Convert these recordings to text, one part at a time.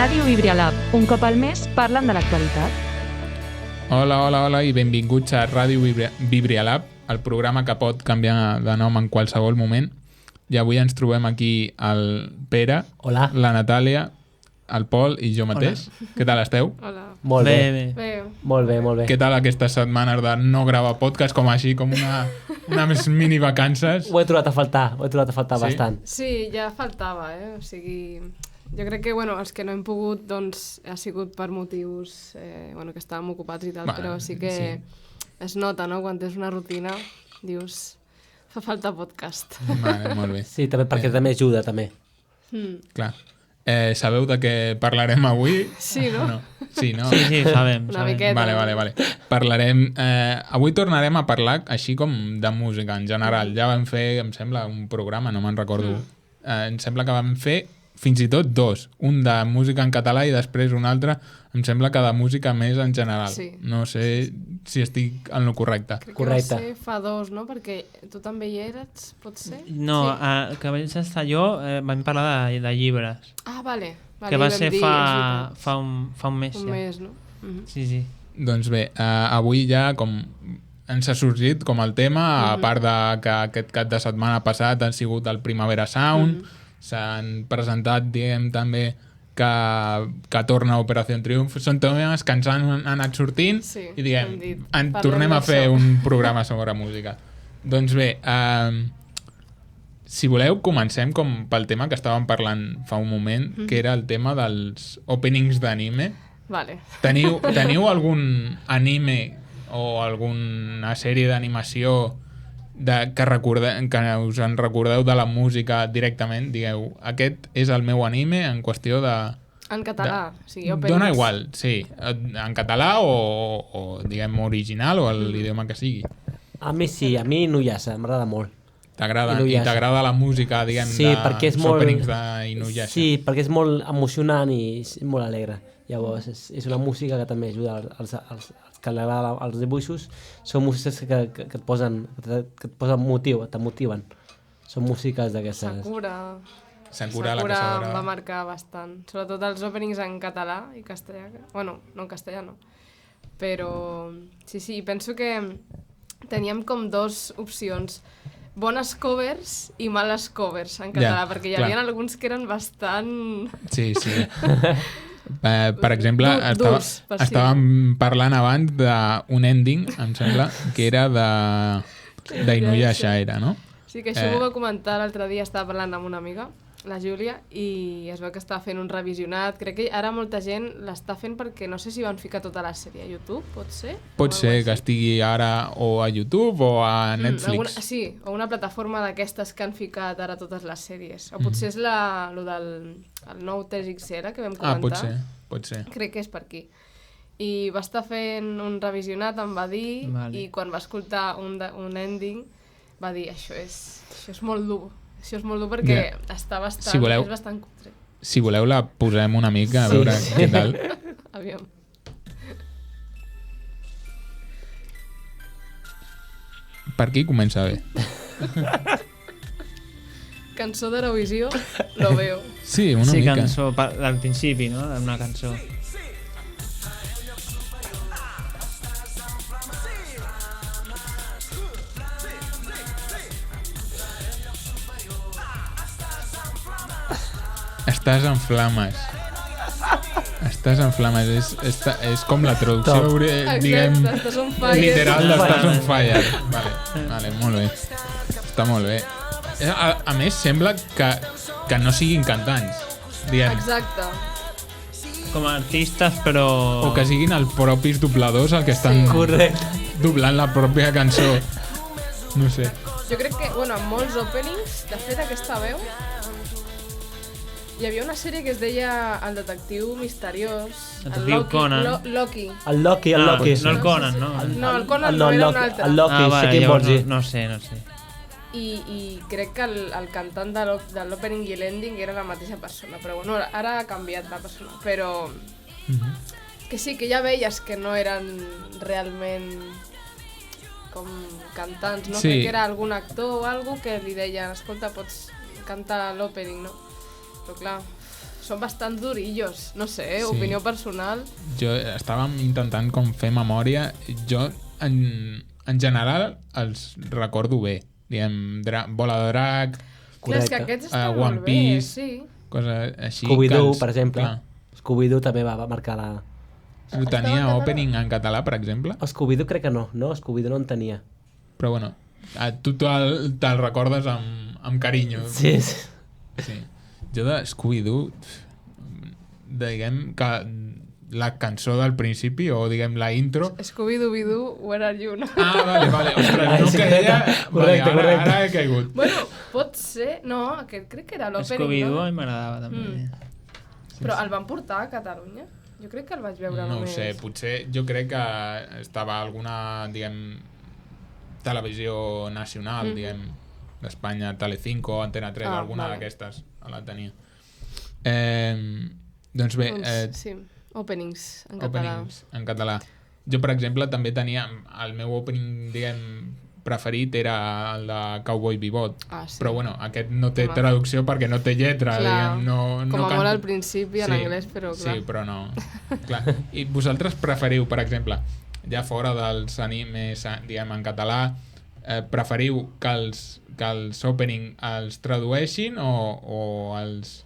Ràdio Vibrialab. Un cop al mes parlen de l'actualitat. Hola i benvinguts a Ràdio Vibrialab, el programa que pot canviar de nom en qualsevol moment. I avui ens trobem aquí el Pere, Hola. La Natàlia, el Pol i jo mateix. Hola. Què tal esteu? Hola. Molt bé. Bé. Molt bé, molt bé. Què tal aquestes setmanes de no gravar podcast, com així, com unes mini vacances? Ho he trobat a faltar, Sí? bastant. Sí, ja faltava, O sigui, jo crec que, els que no hem pogut, doncs, ha sigut per motius, que estàvem ocupats i tal, però sí que es nota, no?, quan tens una rutina, dius, fa falta podcast. Vale, molt bé. Sí, també perquè també ajuda, també. Clar. Sabeu de què parlarem avui? Sí, no? No. Sí, no? Sí, sabem. Una miqueta. Vale. Parlarem... avui tornarem a parlar així com de música en general. Ja vam fer, em sembla, un programa, no me'n recordo. Em sembla que vam fer fins i tot dos. Un de música en català i després un altre, em sembla que de música més en general. Sí. No sé si estic en lo correcte. Crec Correcte. que va ser fa dos, no?, perquè tu també hi eres, pot ser? No, Sí. que vaig estar jo, vam parlar de llibres, Vale. que va hi vam ser dir, és veritat. fa un mes. Un ja. mes, no? Sí. Doncs bé, avui ja com ens ha sorgit com el tema, a part de que aquest cap de setmana passat han sigut el Primavera Sound, s'han presentat, diguem, també que torna Operació Triunf. Són temes que ens han anat sortint Sí, i diguem, hem dit, en parlem tornem a d'això. fer un programa sobre música. Doncs bé, si voleu, comencem com pel tema que estàvem parlant fa un moment, que era el tema dels openings d'anime. Vale. Teniu algun anime o alguna sèrie d'animació que us en recordeu de la música directament? Digueu, aquest és el meu anime en qüestió de... En català, o sigui, openings. Dona igual, sí. En català o diguem, original o l'idioma que sigui. A mi sí, a mi Inuyasha, m'agrada molt. T'agrada? I Inuyasha. t'agrada la música, diguem, Sí, perquè és dels molt... openings d'Inuyasha? Sí, perquè és molt emocionant i és molt alegre. Llavors, és una música que també ajuda als que li agrada els dibuixos. Són músiques que et posen motiu, t'emotiven. Són músiques d'aquestes. Sakura La em caçadora. va marcar bastant. Sobretot els openings en català i castellà. Bueno, no en castellà, no. Però sí, penso que teníem com dos opcions. Bones covers i males covers en català, perquè hi havia alguns que eren bastant... Sí. Per exemple, Durs, estàvem parlant abans d'un ending, em sembla, que era d'Inuyasha, era, no? Sí, que això m'ho va comentar l'altre dia, estava parlant amb una amiga, la Júlia, i es veu que estava fent un revisionat. Crec que ara molta gent l'està fent perquè no sé si van ficar tota la sèrie a YouTube, pot ser? Pot ser que estigui ara o a YouTube o a Netflix. Sí, o una plataforma d'aquestes que han ficat ara totes les sèries. O potser és lo del el nou 3XL que vam comentar. Pot ser. Crec que és per aquí. I va estar fent un revisionat, em va dir, Vale. i quan va escoltar un ending va dir, això és molt dur. Això és molt dur perquè està bastant, Si voleu- és bastant cutre. Si voleu la posem una mica, a veure què tal. Aviam. Per aquí comença bé. Cançó d'Eurovisió, lo veo. Sí, una Sí, mica. cançó, al principi, no? Una cançó. Estàs en flames. Estàs en flames. És com la traducció, diguem, Estàs on fire. literal d'Estàs on fire. Vale, molt bé. Està molt bé. A més, sembla que no siguin cantants, diguem, Exacte. Com a artistes, però... o que siguin els propis dobladors el que estan Correcte. doblant la pròpia cançó. No sé. Jo crec que, en molts openings, de fet, aquesta veu... Hi havia una sèrie que es deia El detectiu misteriós. Detectiu Conan. Loki. El Loki. No el Conan, no? No, el Conan no, era un altre. El Loki, sé què vols dir. No sé. I crec que el cantant de l'opening i l'ending era la mateixa persona, però bueno, ara ha canviat la persona, però que sí, que ja veies que no eren realment com cantants, no? Sí. Crec que era algun actor o algú que li deien, escolta, pots cantar l'opening, no? Però clar, són bastant durillos, no sé, Sí. opinió personal. Jo estàvem intentant com fer memòria. Jo, en general, els recordo bé. Diguem, Bola de Drac, Clar, és que Correcte. aquests estan One molt bé, Piece. sí. coses així. Scooby-Doo, que els- per exemple. Clar, Scooby-Doo també va marcar la... ho Estava en tenia català? opening en català, per exemple. Scooby-Doo crec que no, Scooby-Doo no en tenia. Però bueno, tu te'l recordes amb carinyo. Sí, sí. Sí. Jo de Scooby-Doo, diguem que la cançó del principi, o diguem la intro... Scooby-Doo, where are you? No? Ah, vale. Ostres, no sí, que deia... correcte, Vale, correcte. ara he caigut. Bueno, pot ser... No, aquest crec que era l'opening, Scooby-Doo no? a mi m'agradava també. Però el van portar a Catalunya? Jo crec que el vaig veure No ho només. sé, potser jo crec que estava alguna, diguem, televisió nacional, diguem, d'Espanya, Telecinco, Antena 3, alguna vale. d'aquestes la tenia. Doncs bé, Sí, openings en català. openings en català. Jo, per exemple, també tenia... El meu opening, diguem, preferit era el de Cowboy Bebop. Ah, sí. Però, bueno, aquest no té Home. traducció perquè no té lletra, Clar, diguem, no com a canto. molt al principi en anglès, però clar. Sí, però no. Clar. I vosaltres preferiu, per exemple, ja fora dels animes, diguem, en català, preferiu que els opening els tradueixin o els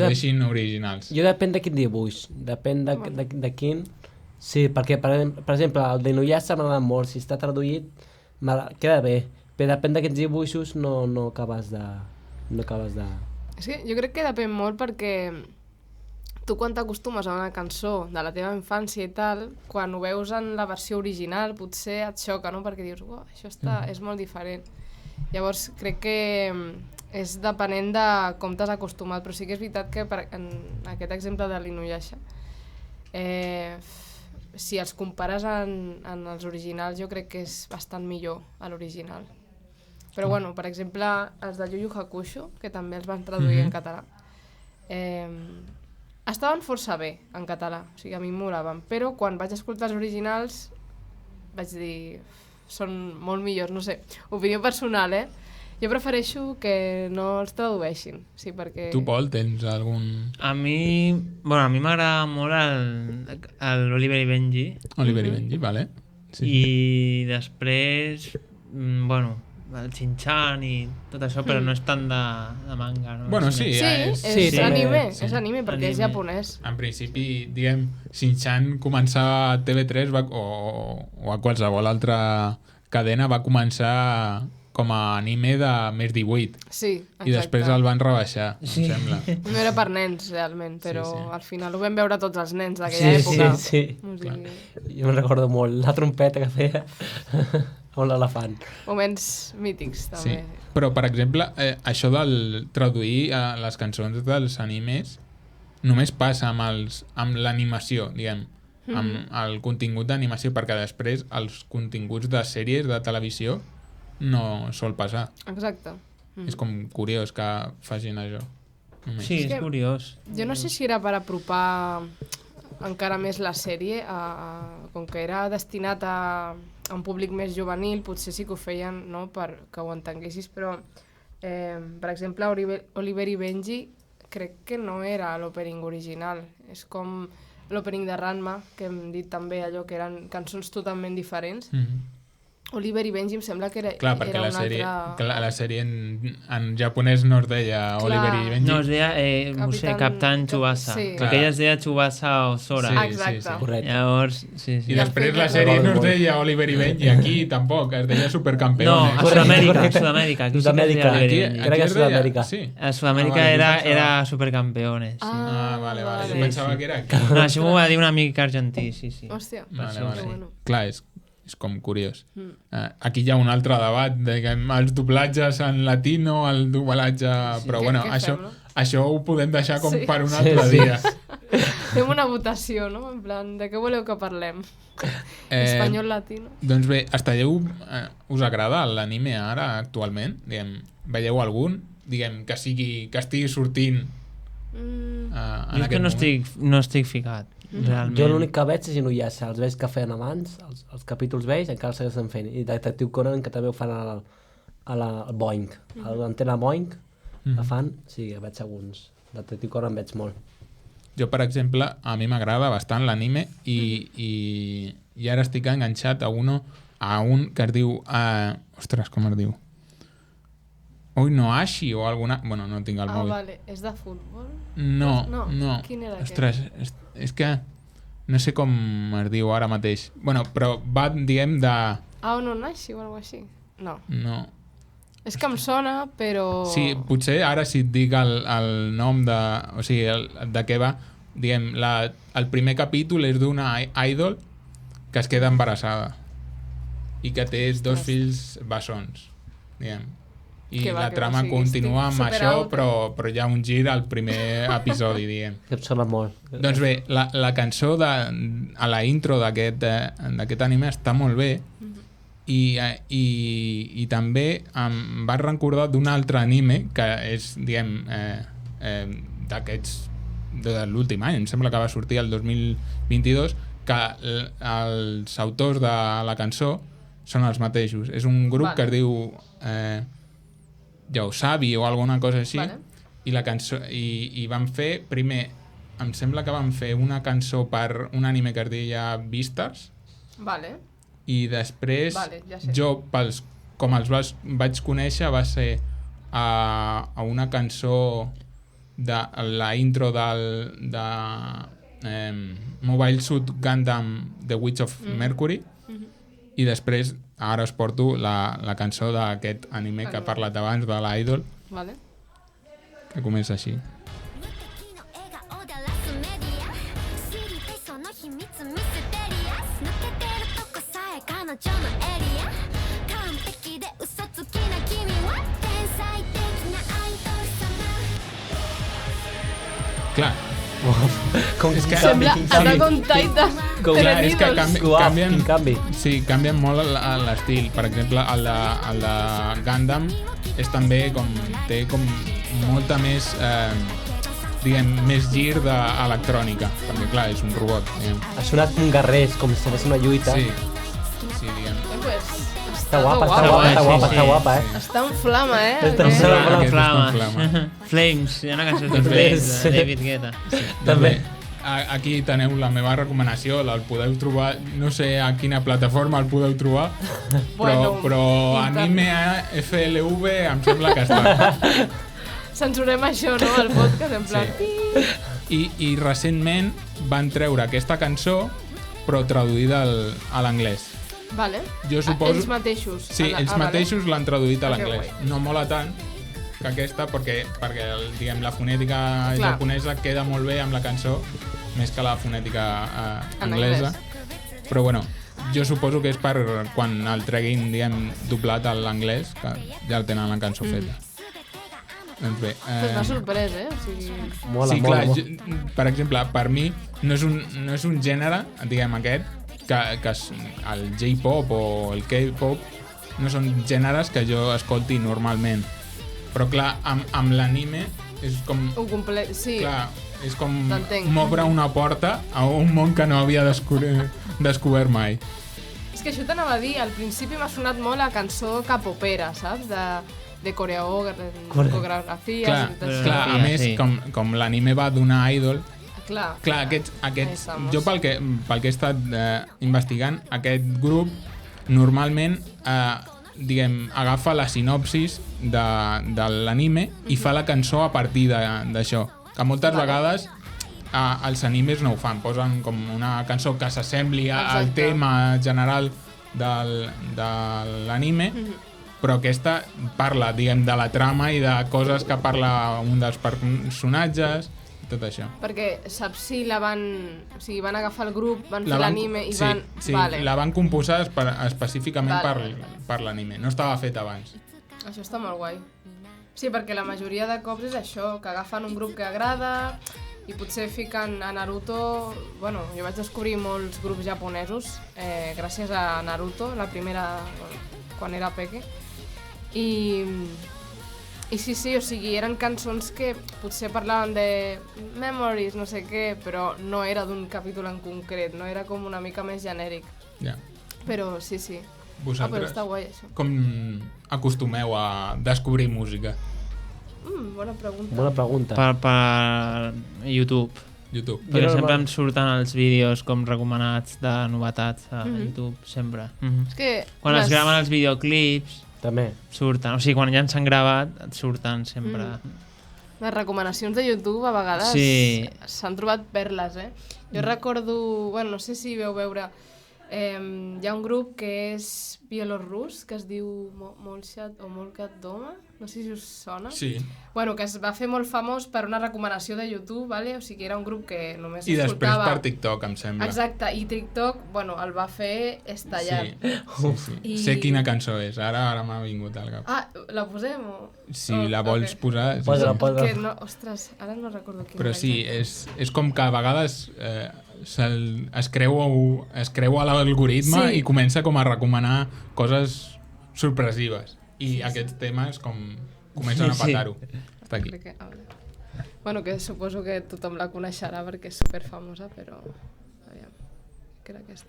deixin originals? Jo depèn de quin dibuix, depèn de quin... Sí, perquè, per exemple, el d'Inuyasha m'agrada molt, si està traduït queda bé, però depèn d'aquests dibuixos no acabes de... És que jo crec que depèn molt perquè tu quan t'acostumes a una cançó de la teva infància i tal, quan ho veus en la versió original potser et xoca, no? Perquè dius, uau, això és molt diferent. Llavors crec que és depenent de com t'has acostumat, però sí que és veritat que en aquest exemple de l'Inuyasha, si els compares en els originals jo crec que és bastant millor a l'original. Però bueno, per exemple, els de Yu Yu Hakusho, que també els van traduir en català, estaven força bé en català, o sigui, a mi em molaven, però quan vaig escoltar els originals vaig dir, són molt millors, no sé, opinió personal, Jo prefereixo que no els tradueixin, sí, perquè... Tu, Pol, tens algun... A mi m'agrada molt l'Oliver i Benji. Oliver i Benji, vale. Sí. I després, el Shin-chan i tot això, però no és tant de manga, no? Bueno, sí, Sí, és també, anime, sí. és anime, perquè és Anime. japonès. En principi, diguem, Shin-chan començava a TV3 o a qualsevol altra cadena va començar com a anime de més 18 Sí, exacte. i després el van rebaixar, em sembla. No era per nens, realment, però Sí, sí. al final ho vam veure tots els nens d'aquella època. Sí. O sigui, Jo me'n recordo molt, la trompeta que feia amb l'elefant. moments mítics, Sí. també. Però, per exemple, això del traduir les cançons dels animes només passa amb l'animació, diguem, amb el contingut d'animació, perquè després els continguts de sèries de televisió no sol passar. Exacte. És com curiós que facin això. Només. Sí, És és que- curiós. Jo no sé si era per apropar encara més la sèrie, com que era destinat a un públic més juvenil, potser sí que ho feien, no?, per que ho entenguessis, però, per exemple, Oliver i Benji crec que no era l'opening original. És com l'opening de Ranma, que hem dit també allò que eren cançons totalment diferents. Oliver i Benji em sembla que era, Clar, perquè era la sèrie en japonès no es deia Clar. Oliver i Benji. No, es deia, no sé, Captain Tsubasa. Sí. Perquè ella es deia Tsubasa Ozora. Sí, Exacte. Correcte. Llavors, sí. I després la sèrie no es deia Oliver i Benji, aquí tampoc, es deia No, Supercampeones. a Correcte. Sud-amèrica. Aquí sí que es Sud-amèrica. deia Oliver i Aquí- Benji. crec que es és deia- Sud-amèrica. Sí. A Sud-amèrica vale, jo era pensava- Supercampeones. Sí. Vale. vale. Jo pensava que era aquí. No, això m'ho va dir un amic argentí, sí. Hòstia, Vale. que bueno. Clar, és com curiós. Aquí hi ha un altre debat, diguem, els doblatges en latino, el doblatge... Però bueno, Què això, fem, no? això ho podem deixar com Sí. per un altre dia. Fem una votació, no? En plan, de què voleu que parlem? Espanyol latino? Doncs bé, us agrada l'anime ara, actualment? Diguem, veieu algun? Diguem, que estigui sortint en Jo és aquest que moment? no estic ficat, realment. Jo l'únic que veig és Inuyasha, els vells que feien abans, els capítols vells encara els segueixen fent, i Detective Conan que també ho fan al Boeing, a l'antena Boeing, la fan, sí, veig alguns Detective Conan veig molt. Jo, per exemple, a mi m'agrada bastant l'anime i ara estic enganxat a un que es diu... ostres, com es diu? Oinoashi o alguna... Bueno, no tinc el mòbil. Vale. És de futbol? No. Quin era Ostres, és que no sé com es diu ara mateix. Bueno, però va, diguem, de... Ononashi o alguna així? No. És que em sona, però... Sí, potser ara si et dic el nom de... O sigui, de què va, diguem, el primer capítol és d'una idol que es queda embarassada i que té dos fills bessons, diguem. I Que va, la que trama va, o sigui, continua estic amb això, superout. però hi ha un gir al primer episodi, diguem. Que em sona molt. Doncs bé, la cançó a la intro d'aquest anime està molt bé i també em va recordar d'un altre anime que és, diguem, d'aquests de l'últim any, em sembla que va sortir el 2022, que els autors de la cançó són els mateixos. És un grup que es diu Yausabi o alguna cosa així, i la cançó i van fer, primer, em sembla que van fer una cançó per un anime que es deia Beastars, Vale. i després Ja sé. jo, com els vaig conèixer, va ser a una cançó de la intro de Mobile Suit Gundam The Witch of Mercury, i després ara us porto la cançó d'aquest anime que he parlat abans, de l'Idol, Vale. que comença així. 笑顔でラスメディア知りたいその秘密ミステリアス抜けてるとこさえ彼女のエリア完璧で嘘つきな君は天才的なアイドル様 Clar, Com És que- Sembla quin Attack on Titan. clar, és que canvien, quin canvi. sí, canvien molt l'estil. Per exemple, el de Gundam és també com, té com molta més, diguem, més gir d'electrònica, perquè clar, és un robot, diguem. Ha sonat com guerrers, com si fos una lluita. Sí, diguem. Pues, Està guapa, molt està guapa, està sí, guapa, sí. està guapa, Està en flama, Està en Aquest- flama. Aquest és Flames. un flama. Flames, hi ha una cançó de Doncs bé, Flames de David Guetta. També. Doncs bé, aquí teniu la meva recomanació, el podeu trobar, no sé a quina plataforma el podeu trobar, Bueno, però anime a FLV em sembla que està. Censurem això, no? El podcast, en plan... I recentment van treure aquesta cançó, però traduïda a l'anglès. Vale. Jo suposo... Ells mateixos. Sí, ells vale. mateixos l'han traduït a Ah, que l'anglès. guai. No mola tant que aquesta, perquè diguem, la fonètica Clar. japonesa queda molt bé amb la cançó, més que la fonètica En anglesa. anglès. Però bueno, jo suposo que és per quan el treguin, diguem, doblat a l'anglès, que ja el tenen la cançó feta. Doncs bé... Pues m'ha sorprès, O sigui... Mola, sí, mola, clar, mola. per exemple, per mi no és un gènere, diguem, aquest, que el J-pop o el K-pop no són gèneres que jo escolti normalment. Però clar, amb l'anime és com... Sí, Clar, és com T'entenc. m'obre una porta a un món que no havia descobert mai. és que això t'anava a dir, al principi m'ha sonat molt a cançó capopera, saps? De coreografies Clar, i tot això. clar, a més, sí. com l'anime va d'una idol, Clar, clar, aquests estamos. jo pel que he estat investigant, aquest grup normalment diguem, agafa la sinopsis de l'anime i fa la cançó a partir d'això, que moltes vegades els animes no ho fan, posen com una cançó que s'assembli al Exacte. tema general de l'anime, però aquesta parla, diguem, de la trama i de coses que parla un dels personatges, tot això. perquè saps si la van... O sigui, van agafar el grup, van fer La van- l'anime i sí, van... Sí, Vale. la van composar específicament Vale. per l'anime, no estava fet abans. Això està molt guai. Sí, perquè la majoria de cops és això, que agafen un grup que agrada i potser fiquen a Naruto... Bueno, jo vaig descobrir molts grups japonesos gràcies a Naruto, la primera, quan era peque. I sí, o sigui, eren cançons que potser parlaven de memories, no sé què, però no era d'un capítol en concret, no era com una mica més genèric. Ja. Però sí. Però Vosaltres està guai, això. com acostumeu a descobrir música? Bona pregunta. Bona pregunta. Per YouTube. YouTube. Perquè Jo sempre normal- em surten els vídeos com recomanats de novetats a YouTube, sempre. És que Quan es graven els videoclips, També. surten. O sigui, quan ja s'han gravat, et surten sempre. les recomanacions de YouTube a vegades Sí. s'han trobat perles, Jo recordo, bueno, no sé si veu veure, hi ha un grup que és bielorrus, que es diu Molchat o Molcat Doma, no sé si us sona. Sí. Bueno, que es va fer molt famós per una recomanació de YouTube, vale? O sigui, era un grup que només I després escoltava... per TikTok, em sembla. Exacte, i TikTok, bueno, el va fer estallar. Sí. I- Sé quina cançó és, ara m'ha vingut al cap. Ah, la posem o...? Si Oh, la vols ok. posar... Posa-la, sí. posa-la. Que no, ostres, ara no recordo quina Però era sí, exacta. és com que a vegades es creu a l'algoritme Sí. i comença com a recomanar coses sorpresives. I aquests temes com comencen a Sí. patar-ho. Està aquí. Crec que, a veure. Bueno, que suposo que tothom la coneixerà perquè és superfamosa, però... Aviam, que era aquesta?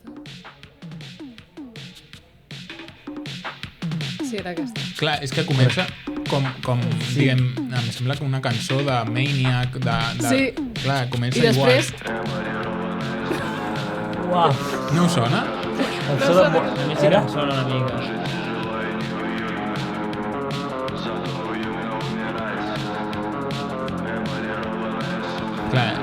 Sí, era aquesta. Clar, és que comença com diguem, em sembla que una cançó de Maniac, de... Sí. Clar, comença I després... Uau, igual. No us sona? em sona A molt... mi sí que Era? em sona una mica. Clar,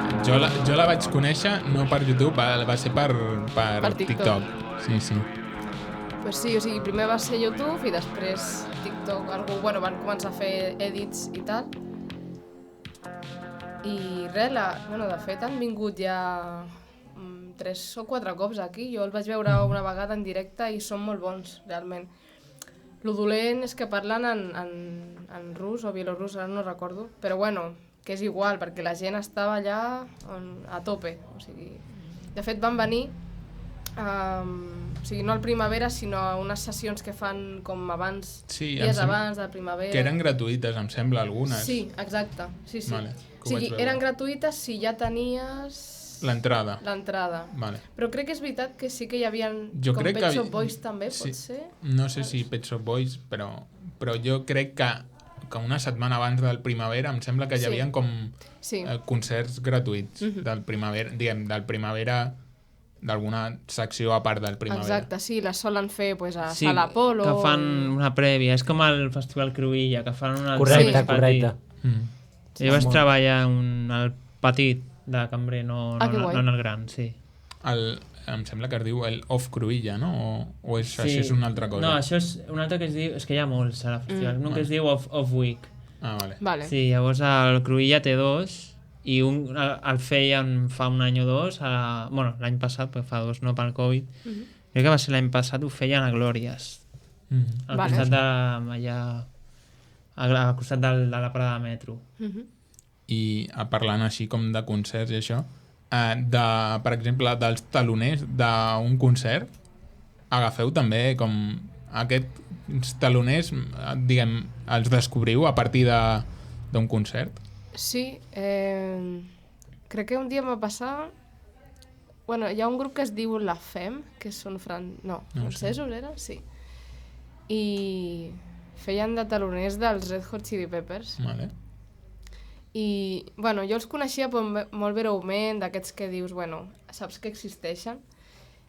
jo la vaig conèixer no per YouTube, va ser per TikTok. TikTok. Sí, sí. Pues sí, o sigui, primer va ser YouTube i després TikTok, bueno, van començar a fer edits i tal. I res, bueno, de fet han vingut ja 3 o 4 cops aquí. Jo el vaig veure una vegada en directe i són molt bons, realment. Lo dolent és que parlen en rus o bielorrus, ara no recordo, però bueno, que és igual, perquè la gent estava allà a tope. O sigui, de fet van venir, o sigui, no al primavera, sinó a unes sessions que fan com abans, Sí, em dies sembla abans de la primavera. Que eren gratuïtes, em sembla, algunes. Sí, exacte, sí. Vale, que o ho sigui, vaig veure. eren gratuïtes si ja tenies L'entrada. l'entrada. Vale. Però crec que és veritat que sí que hi havia Jo com crec Pet que Shop Boys també, sí. pot ser? No sé si Pet Shop Boys, però jo crec que una setmana abans del primavera em sembla que hi Sí. havia com Sí. concerts gratuïts del primavera, diguem, del primavera, d'alguna secció a part del primavera. Exacte, sí, les solen fer pues, a Sí, Sala Apolo. que fan una prèvia. És com el Festival Cruïlla, que fan un Correcte, Sí. correcte. Mm. Jo vaig treballar al petit de cambrer, no Ah, que guai. en el gran, sí. Em sembla que es diu el Off Cruïlla, no? O és, això és una altra cosa? No, això és un altre que es diu... És que hi ha molts a la festival. Un que es diu Off Week. Ah, vale. Vale. Sí, llavors el Cruïlla té dos i un el feien fa un any o dos, bueno, l'any passat, perquè fa dos, no pel Covid. Crec que va ser l'any passat, ho feien a Glòries. Al Vale. costat de allà... Al costat de la parada de metro. I parlant així com de concerts i això, per exemple, dels taloners d'un concert, agafeu també com aquests taloners, diguem, els descobriu a partir d'un concert? Sí, crec que un dia em va passar... Bueno, hi ha un grup que es diu La Fem, que són francesos, eren? Sí. I feien de taloners dels Red Hot Chili Peppers. Vale. I, bueno, jo els coneixia molt breument, d'aquests que dius, bueno, saps que existeixen,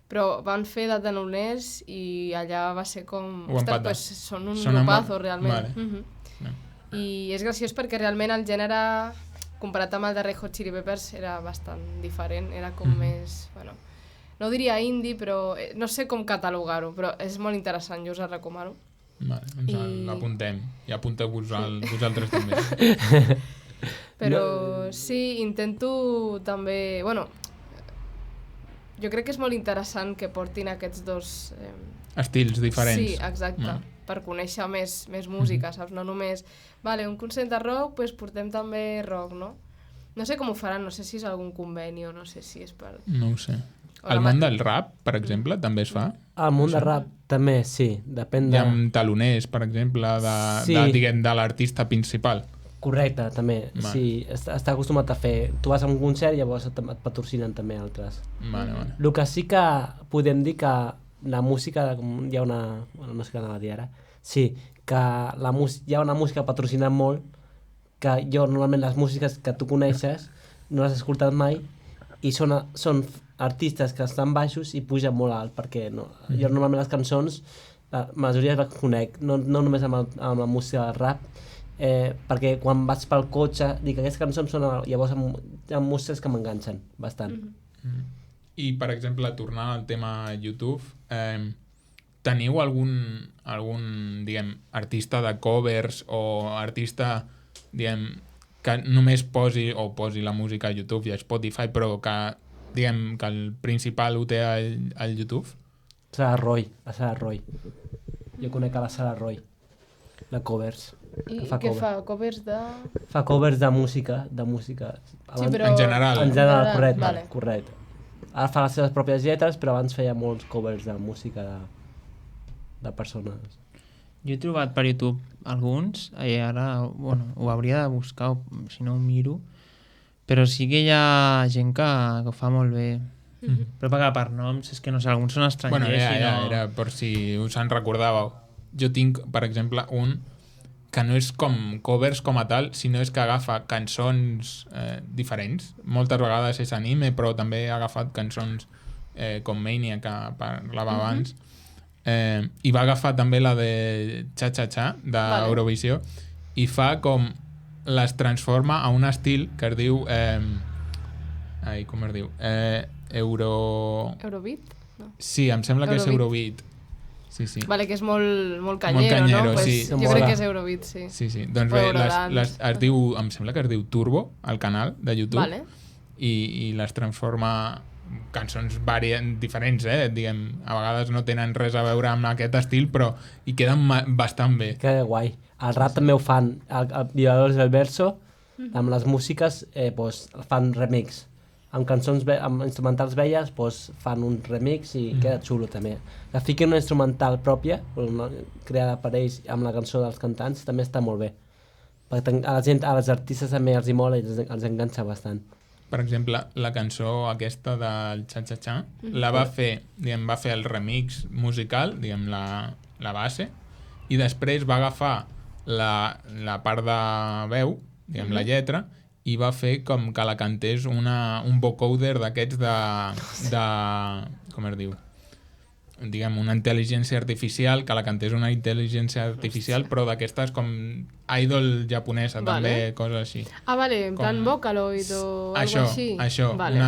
però van fer de taloners i allà va ser com... Ho van patar. Pues, són un Sonen grupazo, molt- realment. Vale. I és graciós perquè realment el gènere, comparat amb el de Red Hot Chili Peppers, era bastant diferent, era com més... Bueno, no diria indie, però no sé com catalogar-ho, però és molt interessant, jo us el recomano. Vale, doncs l'apuntem. I apunteu-vos vosaltres també. Però sí, intento també... Bueno, jo crec que és molt interessant que portin aquests dos... Estils diferents. Sí, exacte, per conèixer més música, saps? No només, vale, un concert de rock, doncs portem també rock, no? No sé com ho faran, no sé si és algun conveni o no sé si és per... No ho sé. El món del rap, per exemple, també es fa? El món de rap també, sí, depèn Hi de... ha taloners, per exemple, de l'artista principal. Correcte, també, Vale. sí, està acostumat a fer. Tu vas a un concert i llavors et patrocinen també altres. Vale. El que sí que podem dir que la música, hi ha una... Bueno, no sé què anava a dir ara. Sí, que hi ha una música patrocinada molt, que jo normalment les músiques que tu coneixes no les has escoltat mai i són artistes que estan baixos i pugen molt alt, perquè no, jo normalment les cançons, la majoria les conec, no només amb la música del rap, perquè quan vaig pel cotxe dic que aquestes cançons són, llavors hi ha músiques que m'enganxen bastant. I, per exemple, tornant al tema YouTube, teniu algun diguem, artista de covers o artista, diguem, que només posi la música a YouTube i a Spotify, però que, diguem, que el principal ho té al YouTube? La Sara Roy. Jo conec a la Sara Roy, de covers. I què fa? Covers de... Fa covers de música. Sí, però... En general. En general, correcte, Vale. correcte. Ara fa les seves pròpies lletres, però abans feia molts covers de música de persones. Jo he trobat per YouTube alguns, i ara, bueno, ho hauria de buscar, si no ho miro, però sí que hi ha gent que ho fa molt bé. Però per noms, és que no sé, alguns són estrangers. Bueno, era per si us en recordàveu. Jo tinc, per exemple, un que no és com covers com a tal, sinó és que agafa cançons diferents. Moltes vegades és anime, però també ha agafat cançons com Mania, que parlava abans, i va agafar també la de Cha Cha Cha d'Eurovisió, i fa com les transforma a un estil que es diu com es diu? Eurobeat? No. Sí, em sembla que és Eurobeat. Sí. Vale, que és molt canyero, canyero, no? Pues sí. Jo crec que és Eurobeat, sí. Sí. Doncs bé, es diu, em sembla que es diu Turbo, al canal de YouTube, Vale. i les transforma cançons diferents, diguem, a vegades no tenen res a veure amb aquest estil, però hi queden bastant bé. Que guai. El rap també ho fan, el Violadores del Verso, amb les músiques fan remix. Amb cançons, amb instrumentals velles, fan un remix i queda xulo també. Que fiquen una instrumental pròpia, creada per ells amb la cançó dels cantants, també està molt bé. Perquè a la gent, als artistes també els hi mola i els enganxa bastant. Per exemple, la cançó aquesta del Cha Cha Cha la va fer el remix musical, diguem, la base, i després va agafar la part de veu, diguem, la lletra, i va fer com que la cantés un vocoder d'aquests de... com es diu? Diguem, una intel·ligència artificial, que la cantés una intel·ligència artificial, però d'aquestes com idol japonesa, també, coses així. Ah, vale, en plan Vocaloid o algo així. Això. Vale.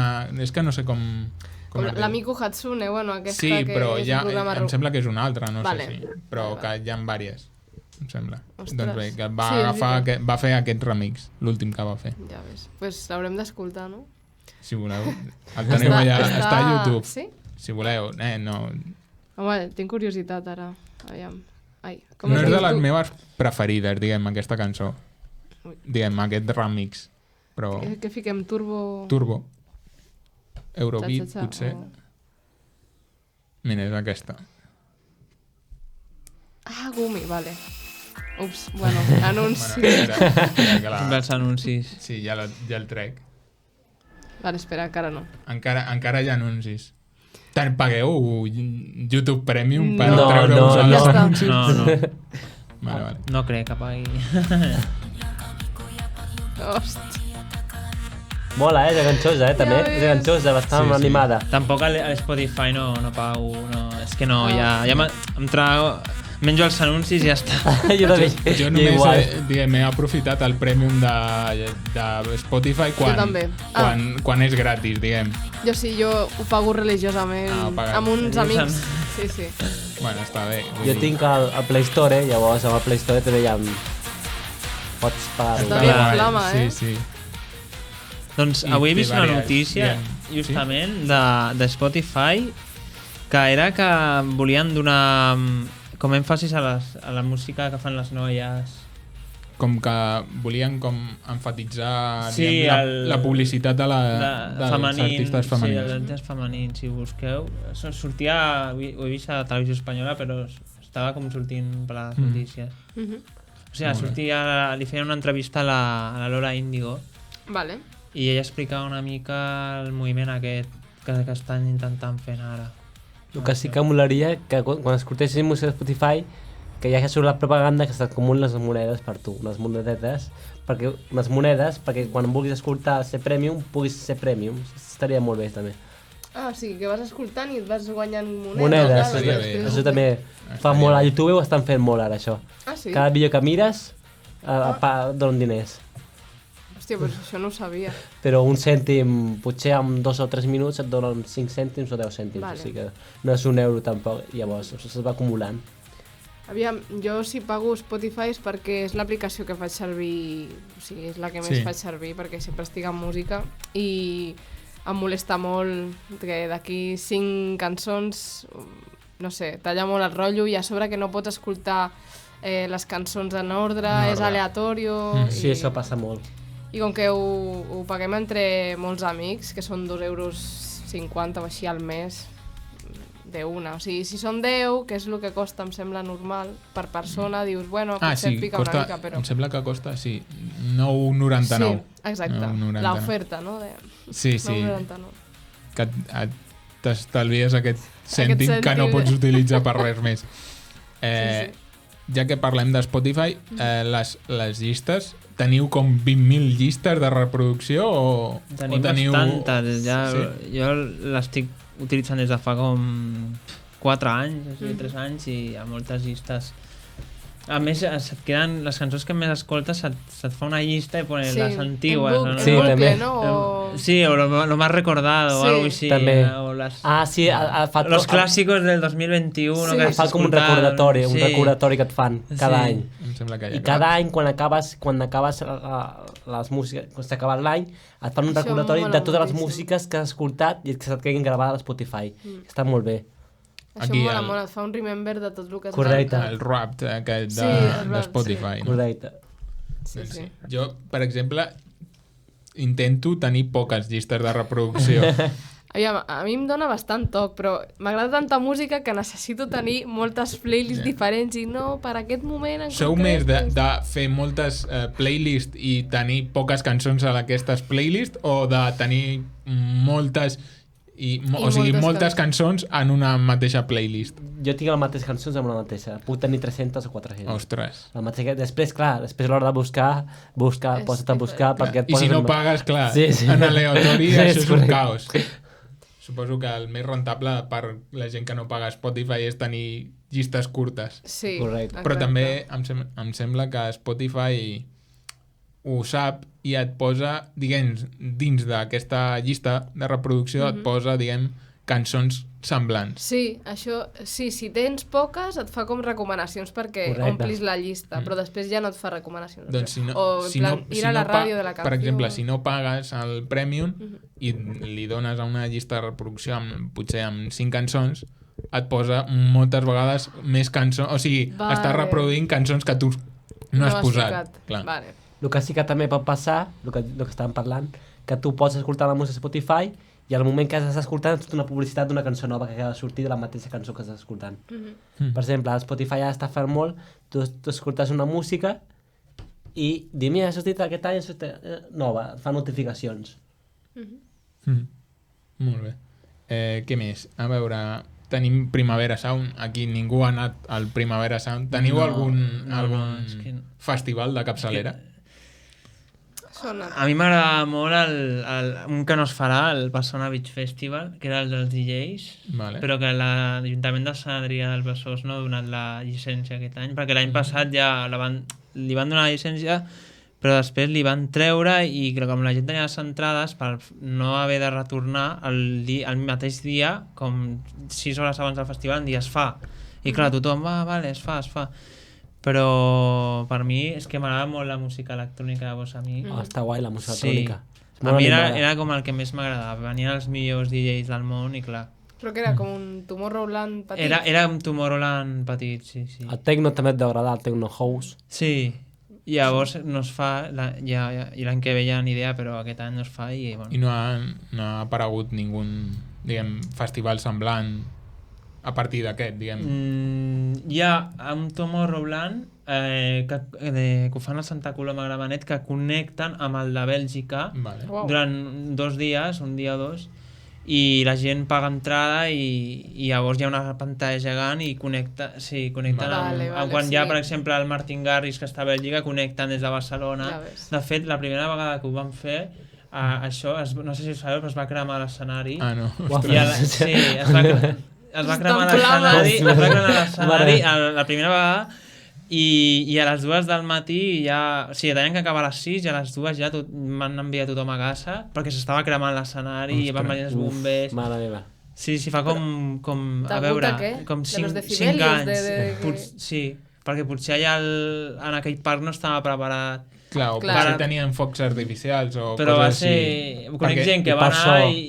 És que no sé com la Miku Hatsune, bueno, aquesta sí, que però és ja, un programa... em sembla que és una altra, no Vale. sé si. Però que hi ha diverses, em sembla. Ostres. Doncs bé, que Sí, va fer aquest remix, l'últim que va fer. Ja ves. Pues l'haurem d'escoltar, no? Si voleu. El teniu allà. Està a YouTube. Sí? Si voleu. No. Home, tinc curiositat ara. Aviam. Ai, No és es de diu les tu? meves preferides, diguem, aquesta cançó. Ui. Diguem, aquest remix. Però... Que fiquem Turbo... Turbo. Eurobeat, Cha-cha-cha, potser. o- Mira, és aquesta. Ah, Gumi, vale. Ups, bueno, anunci. Bueno, espera, que També els anuncis. Sí, ja el trec. Vale, espera, encara no. Encara hi ha anuncis. Tant pagueu YouTube Premium per No, treure-us no, els ja està. anuncis? No. Vale. No crec que pagui. Hòstia. Mola, és enganxosa, també. Ja És enganxosa, bastant Sí, sí. animada. Tampoc a l'Spotify no pago. No, és que no, ja em trago... Menjo els anuncis i ja està. Jo també. Jo jo només igual. he aprofitat el Premium de Spotify Jo també. quan és gratis, diguem. Jo sí, jo ho pago religiosament Ah, ho pagues. amb uns amics. Sí, sí. Bueno, està bé. Jo tinc el Play Store, llavors amb el Play Store també ja pots pagar-ho. Està bé, guai. flama, eh? Sí. Doncs I avui he té vist una vàries, notícia, diguem. justament, de Spotify, que era que volien donar com èmfasis a la música que fan les noies. Com que volien com enfatitzar Sí, diguem, la publicitat dels femení, artistes sí, femenins. dels artistes femenins, si busqueu. Sortia, ho he vist a la televisió espanyola, però estava com sortint per les notícies. O sigui, sortia, li feien una entrevista a la Lola Índigo Vale. i ella explicava una mica el moviment aquest que estan intentant fent ara. El que sí que molaria que quan escoltessin música a Spotify que ja surt la propaganda que s'acumulen les monedes per tu, unes monedetes, perquè quan vulguis escoltar ser premium, puguis ser premium. Estaria molt bé, també. Ah, o sigui, que vas escoltant i et vas guanyant monedes. Monedes, estaria bé. això també fa molt. A YouTube ho estan fent molt ara, això. Ah, sí? Cada vídeo que mires donen diners. Hòstia, doncs això no ho sabia. Però un cèntim, potser en 2 o 3 minuts et donen 5 cèntims o 10 cèntims, Vale. o sigui que no és un euro tampoc, llavors es va acumulant. Aviam, jo si pago Spotify és perquè és l'aplicació que faig servir, o sigui, és la que més faig servir perquè sempre estic en música i em molesta molt que d'aquí 5 cançons, no sé, talla molt el rotllo i a sobre que no pots escoltar les cançons en ordre, és aleatorio... Sí, això passa molt. I com que ho paguem entre molts amics, que són 2,50 € o així al mes, d'una. O sigui, si són 10, que és el que costa, em sembla normal, per persona, dius, bueno, potser et pica costa, una mica, però... em sembla que costa, 9,99. Sí, exacte, 9,99. l'oferta, no? Sí. 9,99. Que t'estalvies aquest cèntim que no pots utilitzar per res més. Ja que parlem de Spotify, les llistes, teniu com 20.000 llistes de reproducció o teniu bastantes, ja, sí. Jo l'estic utilitzant des de fa com 4 anys, o sigui, 3 anys, i hi ha moltes llistes. A més, et queden les cançons que més escoltes, se't fa una llista i pones les antigues. En bucle, no? Sí, o lo más recordado, o algo així. També. O les... sí, los clàssicos del 2021. Que fa com un recordatori, que et fan cada any. Em sembla que I cada any, quan acabes les músiques, quan s'acaba l'any, et fan un recordatori de totes les músiques que has escoltat i que se't quedin gravades a Spotify. Està molt bé. Això em mola molt, et fa un remember de tot el que has Correcte. El Wrapped aquest de Spotify. Sí. Correcte. Sí. Jo, per exemple, intento tenir poques llistes de reproducció. Aviam, a mi em dona bastant toc, però m'agrada tanta música que necessito tenir moltes playlists diferents i no, per aquest moment en Sou més de fer moltes playlists i tenir poques cançons a aquestes playlists o de tenir moltes moltes cançons en una mateixa playlist? Jo tinc les mateixes cançons en una mateixa. Puc tenir 300 o 400. Ostres. Després, clar, després a l'hora de buscar, posa't a buscar perquè et I si no pagues, clar, sí. en aleatori això és un caos. Suposo que el més rentable per la gent que no paga Spotify és tenir llistes curtes. Sí, correcte. Però també em sembla que Spotify ho sap i et posa, dins d'aquesta llista de reproducció et posa, cançons semblants. Sí, això, sí, si tens poques et fa com recomanacions perquè omplis la llista, però després ja no et fa recomanacions. Doncs ir a la ràdio de la canció. Per exemple, si no pagues el Premium i li dones a una llista de reproducció potser amb 5 cançons, et posa moltes vegades més cançons, o sigui, estàs reproduint cançons que tu no has posat. Vale. El que sí que també pot passar, el que estàvem parlant, que tu pots escoltar la música a Spotify i al moment que estàs escoltant és una publicitat d'una cançó nova que acaba de sortir de la mateixa cançó que estàs escoltant. Per exemple, a Spotify ja està fent molt, tu escoltes una música i dius, mira, ha sortit aquest any, nova, fa notificacions. Molt bé. Què més? A veure, tenim Primavera Sound, aquí ningú ha anat al Primavera Sound. Teniu algun festival de capçalera? A mi m'agrada molt un que no es farà, el Barcelona Beach Festival, que era el dels DJs, però que l'Ajuntament de Sant Adrià del Besòs no ha donat la llicència aquest any, perquè l'any passat ja li van donar la llicència, però després li van treure i crec que com la gent tenia les entrades, per no haver de retornar el mateix dia, com 6 hores abans del festival, en dia es fa. I clar, tothom va, vale, es fa. Però per mi és que m'agrada molt la música electrònica de Bossa Mi. Està guai la música electrònica. A mi era com el que més m'agradava. Venien els millors DJs del món i clar. Però que era com un Tomorrowland petit? Era un Tomorrowland petit, sí. El techno també et deu agradar, el techno house. Sí, i llavors no es fa, i l'any que ve ja ni idea, però aquest any no es fa i... I no ha aparegut ningú, festival semblant a partir d'aquest, hi ha un Tomorrowland que ho fan a Santa Coloma de Gramenet, que connecten amb el de Bèlgica durant 2 dies, un dia o 2, i la gent paga entrada i llavors hi ha una pantalla gegant i connecten Vale, amb quan hi ha, sí. per exemple, el Martin Garrix que està a Bèlgica, connecten des de Barcelona. Ja ves. De fet, la primera vegada que ho van fer, això, no sé si ho sabeu, però es va cremar l'escenari. Ah, no. I sí, es va cremar l'escenari la primera vegada i a les 2 del matí ja... O sigui, tenien que acabar a les 6 i a les 2 ja m'han enviat tothom a casa perquè s'estava cremant l'escenari i van venir els bombers. Mare meva. Sí, fa com a Degut veure, a què? com De los 5 decibelios, anys. Sí, perquè potser allà en aquell parc no estava preparat. Clar, o Clar. potser tenien focs artificials o Però va coses ser... així. Conec gent que i va per anar això-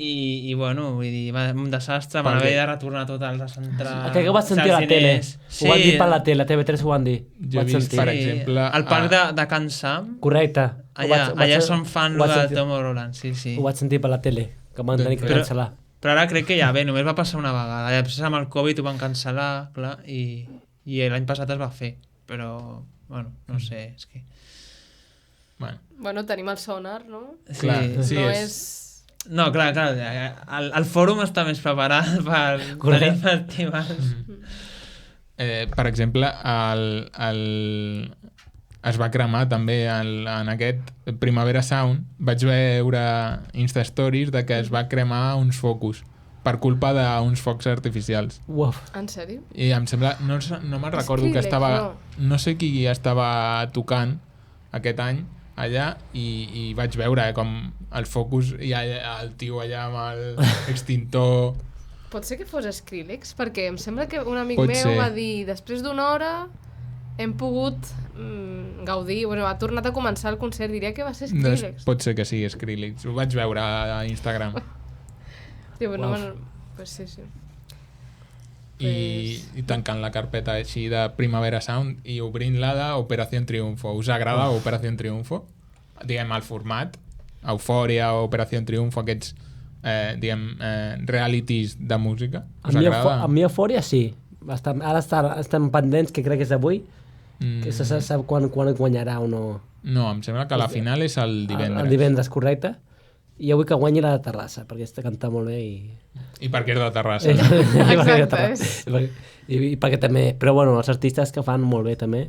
i bueno, vull dir, va un desastre, van haver de retornar tot al centre... Crec que ho vaig sentir a la tele. Ho van dir per la tele, a TV3 ho van dir. Jo he Vaig vist, sentir. per exemple, al parc de Can Sam, Correcte. allà són fan ho vaig de sentir- Tomorrowland, sí. Ho vaig sentir per la tele, que van tenir que Però- cancel·lar. Però ara crec que ja bé, només va passar una vegada. Després amb el Covid ho van cancel·lar, clar, i l'any passat es va fer. Però, bueno, no sé, és que... Bueno, tenim el sonar, no? Clar, sí, no és... No, clar, el fòrum està més preparat per tenir festivals. Per exemple, es va cremar també en aquest Primavera Sound. Vaig veure Insta Stories de que es va cremar uns focus per culpa d'uns focs artificials. Uf. En sèrio? I em sembla, no me'n recordo que Skrillex, estava... no. No sé qui estava tocant aquest any allà i vaig veure com el focus i el tio allà amb l'extintor... Pot ser que fos Skrillex? Perquè em sembla que un amic Pot meu ser. va dir després d'una hora hem pogut gaudir, bueno, ha tornat a començar el concert, diria que va ser Skrillex. Pot ser que sigui Skrillex, ho vaig veure a Instagram. Diu, no, Uaf. pues sí. I tancant la carpeta així de Primavera Sound i obrint-la d'Operació Triunfo. Us agrada Operació Triunfo? Diguem, el format, Eufòria o Operació Triunfo, aquests realities de música. Us agrada? A mi Eufòria sí. Ara estan pendents, que crec que és avui, que se sap quan guanyarà o no. No, em sembla que la final és el divendres. El divendres, correcte. I avui que guanyi la de Terrassa, perquè està cantant molt bé i... I perquè és de Terrassa. Exacte, I perquè també... Però bueno, els artistes que fan molt bé també.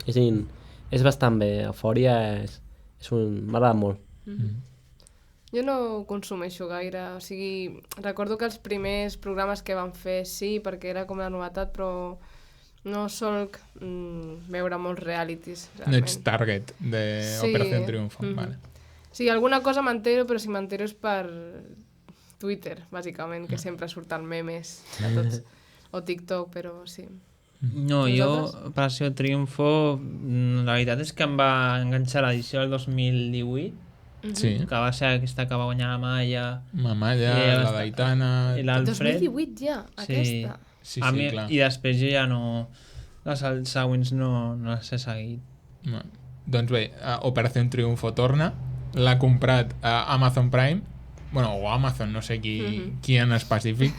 És bastant bé. Eufòria m'agrada molt. Jo no ho consumeixo gaire, o sigui, recordo que els primers programes que van fer sí, perquè era com la novetat, però no solc veure molts realities. No ets target d'Operació Triunfo. Vale. Sí, alguna cosa m'entero, però si m'entero és per Twitter, bàsicament, que sempre surten memes de tots, o TikTok, però sí. No, jo, Vosaltres? Operació Triunfo, la veritat és que em va enganxar l'edició del 2018, Sí. que va ser aquesta que va guanyar la Malla Mamalla, la d'Aitana... i l'Alfred. 2018 ja, aquesta. Sí, A mi, clar. I després jo ja no... Les següents no les he seguit. No. Doncs bé, Operació Triunfo torna. L'ha comprat a Amazon Prime. Bueno, o Amazon, no sé qui en específic.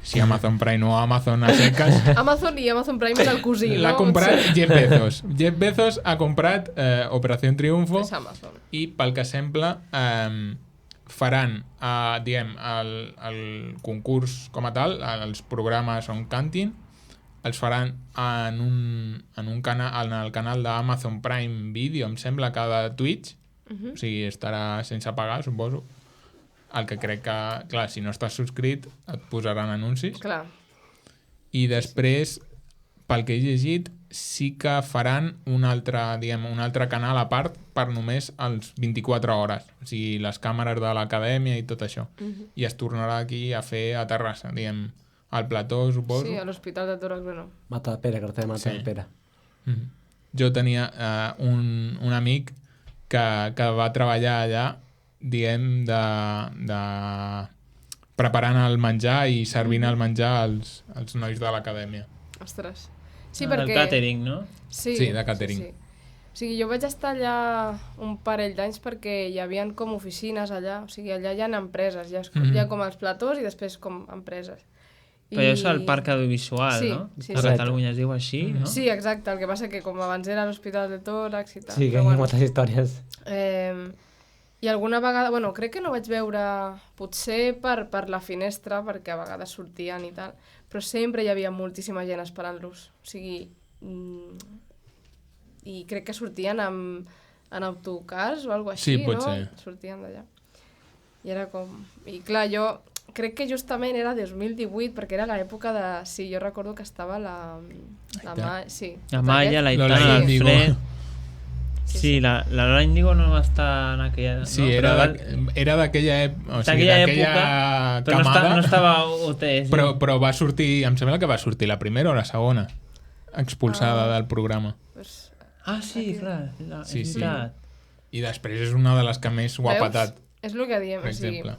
Si Amazon Prime o Amazon a seques. Amazon i Amazon Prime és el cosí, no? L'ha comprat Jeff Bezos. Jeff Bezos ha comprat Operació Triunfo És Amazon. i pel que sembla faran diguem, el concurs com a tal, els programes on cantin, els faran en un canal, en el canal d'Amazon Prime Video, em sembla que de Twitch, o sigui, estarà sense pagar, suposo. El que crec que, clar, si no estàs subscrit et posaran anuncis. Clar. I després, pel que he llegit, sí que faran un altre canal a part per només els 24 hores. O sigui, les càmeres de l'acadèmia i tot això. I es tornarà aquí a fer a Terrassa, diguem, al plató, suposo. Sí, a l'Hospital de Tòrax, bueno. Mata de Pere, que té Mata de Pere. Jo tenia un amic que va treballar allà, diguem, de preparant el menjar i servint el menjar als nois de l'acadèmia. Ostres. Sí, Del perquè... catering, no? Sí, Sí, de catering. Sí. O sigui, jo vaig estar allà un parell d'anys perquè hi havia com oficines allà, o sigui, allà hi ha empreses, hi ha com els platós i després com empreses. Però això és el parc audiovisual, Sí, no? sí, A sí. Catalunya es diu així, no? Sí, exacte, el que passa que com abans era l'Hospital de Tòrax i tal. Sí, que però hi ha moltes històries. I alguna vegada, bueno, crec que no vaig veure, potser per la finestra, perquè a vegades sortien i tal, però sempre hi havia moltíssima gent esperant-los. O sigui, i crec que sortien en autocars o alguna així, Sí, pot no? ser. Sortien d'allà. I era com... I clar, jo crec que justament era 2018, perquè era l'època de... Sí, jo recordo que estava la sí. La Malla, la Lola Aitana, Índigo. l'Alfred... Sí, la Lola Índigo no va estar en aquella... Sí, no? era d'aquella època, o sigui, D'aquella d'aquella època, però camada, no estava OT, sí. però va sortir, em sembla que va sortir la primera o la segona, expulsada del programa. Pues, Ah, sí, clar, Sí, és sí. veritat. I després és una de les que més ho ha patat, és el que diem, per o sigui, exemple.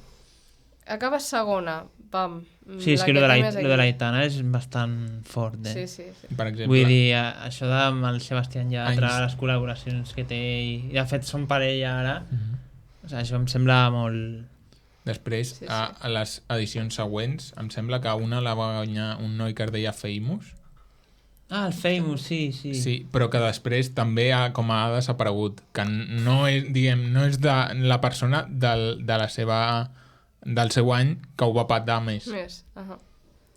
acabes segona, pam. Sí, és la que lo té de més aquí. l'Aitana és bastant fort, Sí, sí, sí. Per exemple. Vull dir, això amb el Sebastián Yatra, Anys. les col·laboracions que té, i de fet són parella ara, Mhm. o sigui, això em sembla molt... Després, Sí, sí. a les edicions següents, em sembla que una la va guanyar un noi que es deia Famous, Ah, el Famous, sí. sí, però que després també ha desaparegut, que no és, diguem, no és de la persona del seu any que ho va patar més, Més,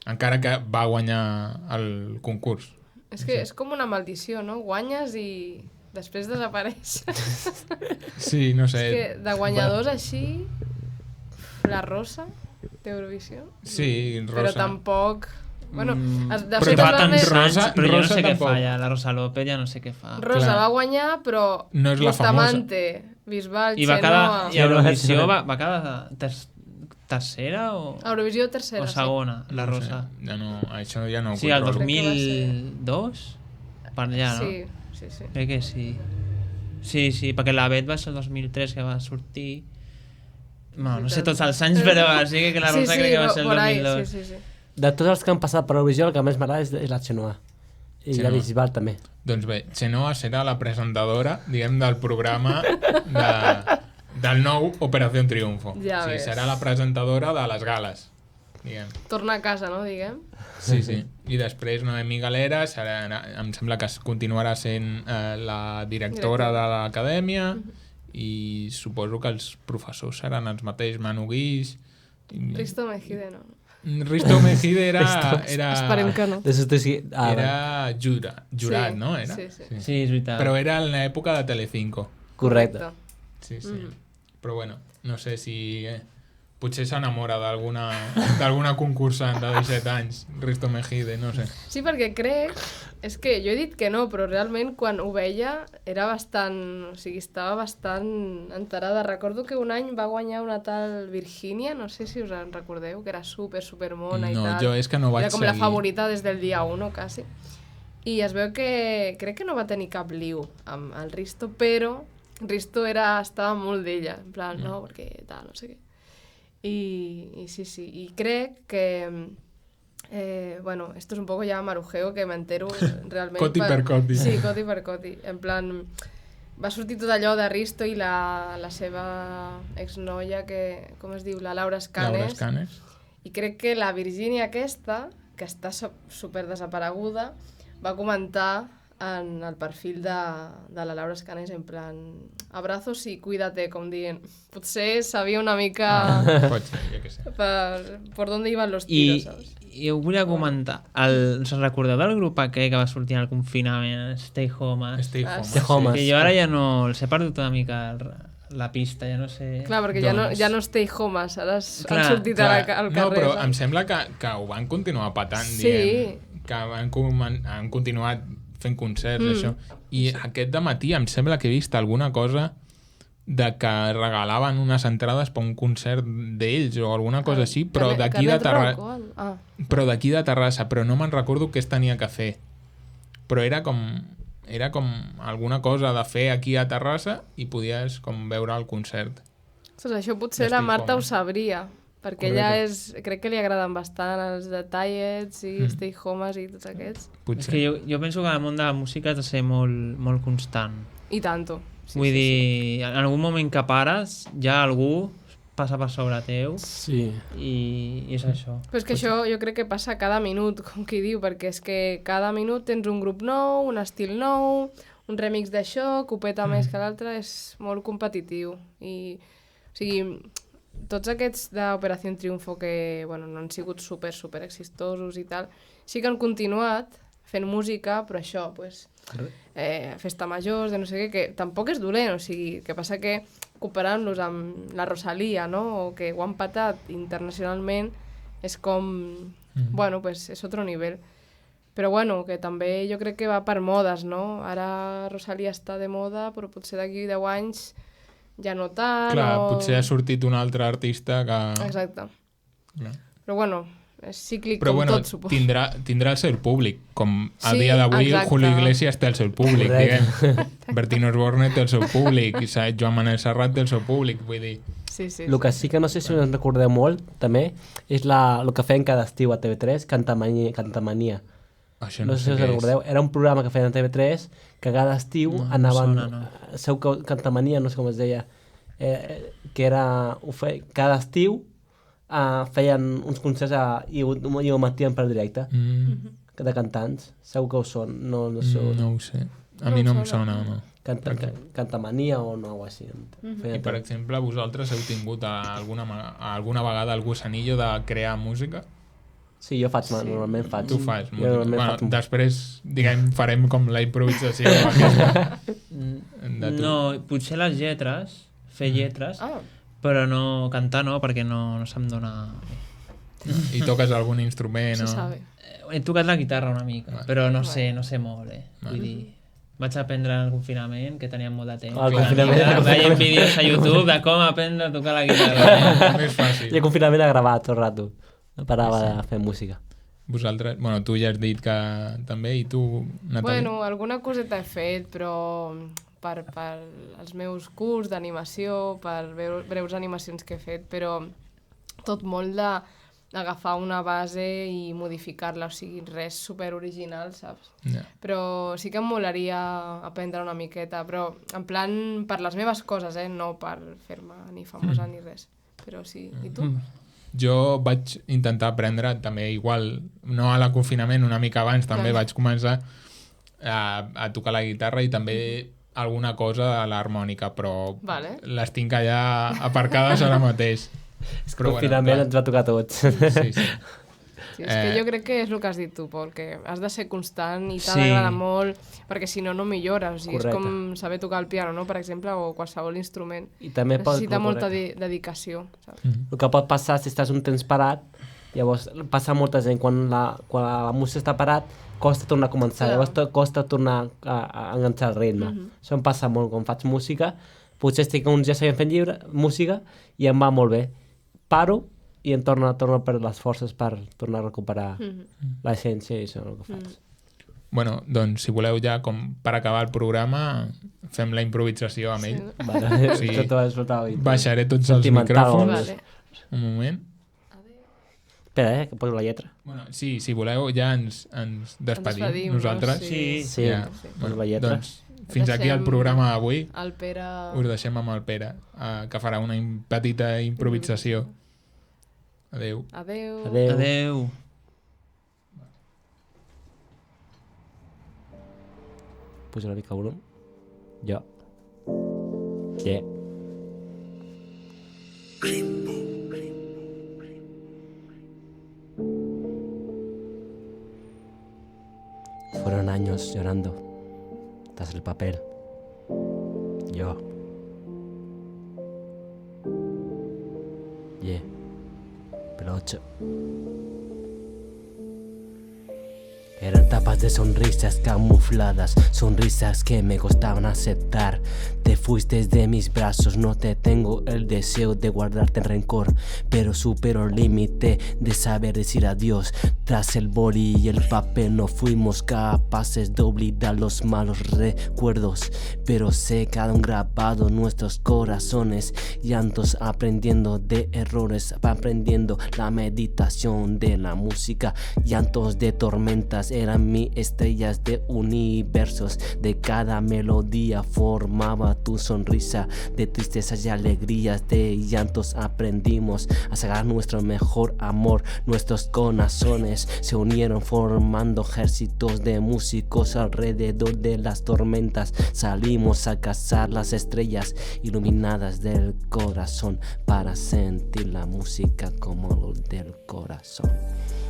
encara que va guanyar el concurs. És que és com una maldició, no? Guanyes i després desapareix. Sí, no sé. És que de guanyadors així, la Rosa d'Eurovisió, Sí, però Rosa. tampoc... Bueno, de Però fet, fa es va tants més... Rosa- anys, però jo no Rosa sé què tampoc. fa ja, la Rosa López ja no sé què fa. Rosa Clar. va guanyar, però No és la Bustamante, Bisbal, I va quedar, Chenoa... i a Eurovisió va quedar tercera o Eurovisió tercera, segona, la No sé, Rosa. ja no, això ja no ho Sí, el controlo. Crec que va ser. 2002? Per allà, no? Sí, sí, sí. Crec que sí. Sí, perquè la Bet va ser el 2003 que va sortir. Bueno, no sé tots els anys, però sí que la Rosa crec que va ser el por ahí, 2002. sí, sí, sí. De tots els que han passat per Eurovisió, el que més m'agrada és la Chenoa. I la Chenoa. Bisbal també. Doncs bé, Chenoa serà la presentadora, diguem, del programa del nou Operació Triunfo. Ja o sigui, ves. serà la presentadora de les gales, diguem. Torna a casa, no, diguem? Sí, sí. I després Noemí Galera serà, em sembla que continuarà sent la directora de l'acadèmia i suposo que els professors seran els mateixos, Manu Guix... Risto Mejide, no? Risto Mejide era Esperem que no. era jurat, Sí, no? Era? sí, sí. Sí, és veritat. Però era en l'època de Telecinco. Correcte. Sí, sí. Però bueno, no sé si... potser s'enamora d'alguna concursant de 17 anys, Risto Mejide, no sé. Sí, perquè crec... És que jo he dit que no, però realment quan ho veia era bastant... O sigui, estava bastant enterada. Recordo que un any va guanyar una tal Virgínia, no sé si us en recordeu, que era super mona i No, tal. jo és que no vaig Era com la seguir. favorita des del dia 1, quasi. I es veu que... Crec que no va tenir cap liu amb el Risto, però Risto estava molt d'ella. En plan, no, perquè tal, no sé què. I sí, i crec que... bueno, esto es un poco ya marujeo, que m'entero realment... Coti per coti. Sí, coti per coti. En plan, va sortir tot allò de Risto i la seva exnoia, que, com es diu, la Laura Escanes. Laura Escanes. I crec que la Virgínia aquesta, que està super desapareguda, va comentar en el perfil de la Laura Escanes en plan abrazos i cuídate, com dient. Potser sabia una mica Pot ser, jo què sé. por dónde iban los tiros, ¿sabes? I ho volia comentar. Us recordeu del grup aquell que va sortir al confinament, Stay Home? Stay Home. Stay Home. Que jo ara ja no... Els he perdut una mica la pista, ja no sé... Clar, perquè Doncs- ja no stay homes, ara han Clar, sortit al carrer. No, però saps? em sembla que ho van continuar patant, Sí. diguem. Que han continuat fent concerts, això. I aquest dematí em sembla que he vist alguna cosa de que regalaven unes entrades per un concert d'ells o alguna cosa així, però d'aquí de Terrassa. Però d'aquí de Terrassa, però no me'n recordo què es tenia que fer. Però era com alguna cosa de fer aquí a Terrassa i podies com veure el concert. Ostres, això potser Ja la estic Marta com- ho sabria, perquè ella crec que li agraden bastant els detallets i stay homes i tots aquests. És Potser. que jo penso que el món de la música ha de ser molt, molt constant. I tanto. Sí, Vull dir, en algun moment que pares, ja algú passa per sobre teu Sí. i és això. Però és que això jo crec que passa cada minut, com qui diu, perquè és que cada minut tens un grup nou, un estil nou, un remix d'això, que ho peta més que l'altre, és molt competitiu. I, o sigui, tots aquests d'Operació Triunfo que bueno, no han sigut super exitosos i tal, sí que han continuat fent música, però això, pues, festa majors, de no sé què, que tampoc és dolent, o sigui, que passa que comparant-los amb la Rosalía, no?, o que ho han patat internacionalment, és com, bueno, pues és otro nivell. Però bueno, que també jo crec que va per modes, no? Ara Rosalía està de moda, però potser d'aquí 10 anys ja no tant, Clar, o... potser ha sortit un altre artista que... Exacte. Clar. Però bueno, és cíclic Però com bueno, tot, suposo. tindrà el seu públic, com al Sí, dia d'avui exacte. Julio Iglesias té el seu públic, Correcte. diguem. Bertino Osborne té el seu públic, i Joan Manel Serrat té el seu públic, vull dir... Sí, sí. El que sí que no sé si us en recordeu molt, també, és el que feien cada estiu a TV3, Cantamania. Això No sé si us en recordeu. Era un programa que feien a TV3 que cada estiu anaven... sona, no. Seu Cantamania, no sé com es deia, que era... Cada estiu feien uns concerts i ho emetien per directe, de cantants. Segur que ho són, no sé. No ho sé. A mi no em sona, no. Cantamania o no, o així. I per exemple, vosaltres heu tingut alguna vegada el gusanillo de crear música? Sí, jo faig, normalment faig. Tu fas Jo música. normalment Bueno, faig després, diguem, farem com la improvisació aquesta. De tu. No, potser les lletres, fer lletres, Ah, però no cantar no, perquè no se'm dona... I toques algun instrument, se no? sabe. He tocat la guitarra una mica, Vale. però no sé molt, Vull dir, vaig aprendre en el confinament, que teníem molt de temps. Al I una confinament, mica al confinament. Veiem vídeos a YouTube de com aprendre a tocar la guitarra. Més fàcil. I el confinament a gravar tot el rato. No parava de fer música. Vosaltres, bueno, tu ja has dit que també, i tu, Natàlia? Bueno, alguna coseta he fet, però per els meus curs d'animació, per breus animacions que he fet, però tot molt d'agafar una base i modificar-la, o sigui, res super original, saps? Ja. Però sí que em molaria aprendre una miqueta, però en plan per les meves coses, no per fer-me ni famosa ni res. Però sí, i tu? Jo vaig intentar aprendre també igual, no a la confinament, una mica abans també vaig començar a tocar la guitarra i també alguna cosa de l'harmònica, però Vale. les tinc allà aparcades ara mateix. És que el confinament ens va tocar a tots. Sí, sí. Sí, és que jo crec que és el que has dit tu, Pol, que has de ser constant i t'ha Sí. d'agradar molt, perquè si no, no millores. O sigui, és Correcte. com saber tocar el piano, no?, per exemple, o qualsevol instrument. I també Necessita molta correcte. dedicació, saps? El que pot passar si estàs un temps parat, llavors passa molta gent, quan la música està parat, costa tornar a començar, Clar. llavors costa tornar a enganxar el ritme. Això em passa molt quan faig música, potser estic uns dies seguint fent música i em va molt bé. Paro i em torno a perdre les forces per tornar a recuperar l'essència i això és el que faig. Bueno, doncs si voleu ja, com per acabar el programa, fem la improvisació amb ell. Vale. Sí. Tot ho explotava. Baixaré tots els Sentimental, micròfons. Vale. Un moment. Espera, que poso la lletra. Bueno, sí, si voleu ja ens despedim despedim, no? nosaltres. Sí. Sí, Ja. poso la lletra. Doncs fins aquí el programa d'avui. El Pere... Us deixem amb el Pere, que farà una petita improvisació. Adeu. Adeu. Adeu. Adeu. Puja una mica volum. Jo. Yeah. Fueron años llorando tras el papel. Yo. Yeah. Pero 8. Eran tapas de sonrisas camufladas, sonrisas que me costaban aceptar. Te fuiste de mis brazos, no te tengo el deseo de guardarte en rencor, pero supero el límite de saber decir adiós. Tras el boli y el papel no fuimos capaces de olvidar los malos recuerdos, pero se quedaron grabados nuestros corazones, llantos aprendiendo de errores, aprendiendo la meditación de la música, llantos de tormentas. Eran mis estrellas de universos, de cada melodía formaba a tu sonrisa. De tristezas y alegrías, de llantos aprendimos a sacar nuestro mejor amor. Nuestros corazones se unieron formando ejércitos de músicos alrededor de las tormentas. Salimos a cazar las estrellas iluminadas del corazón para sentir la música como lo del corazón.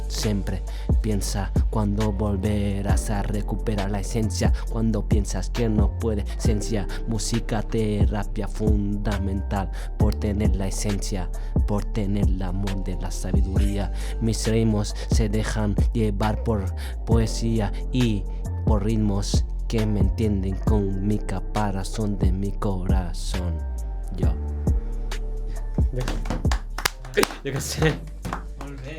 Siempre piensa cuando volverás a recuperar la esencia. Cuando piensas que no puede, esencia. Música, terapia fundamental. Por tener la esencia, por tener el amor de la sabiduría. Mis ritmos se dejan llevar por poesía y por ritmos que me entienden con mi caparazón de mi corazón. Yo qué sé. Molt bé.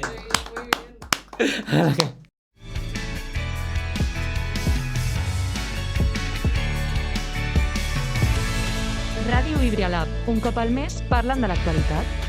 Ràdio Híbria Lab. Un cop al mes parlen de l'actualitat.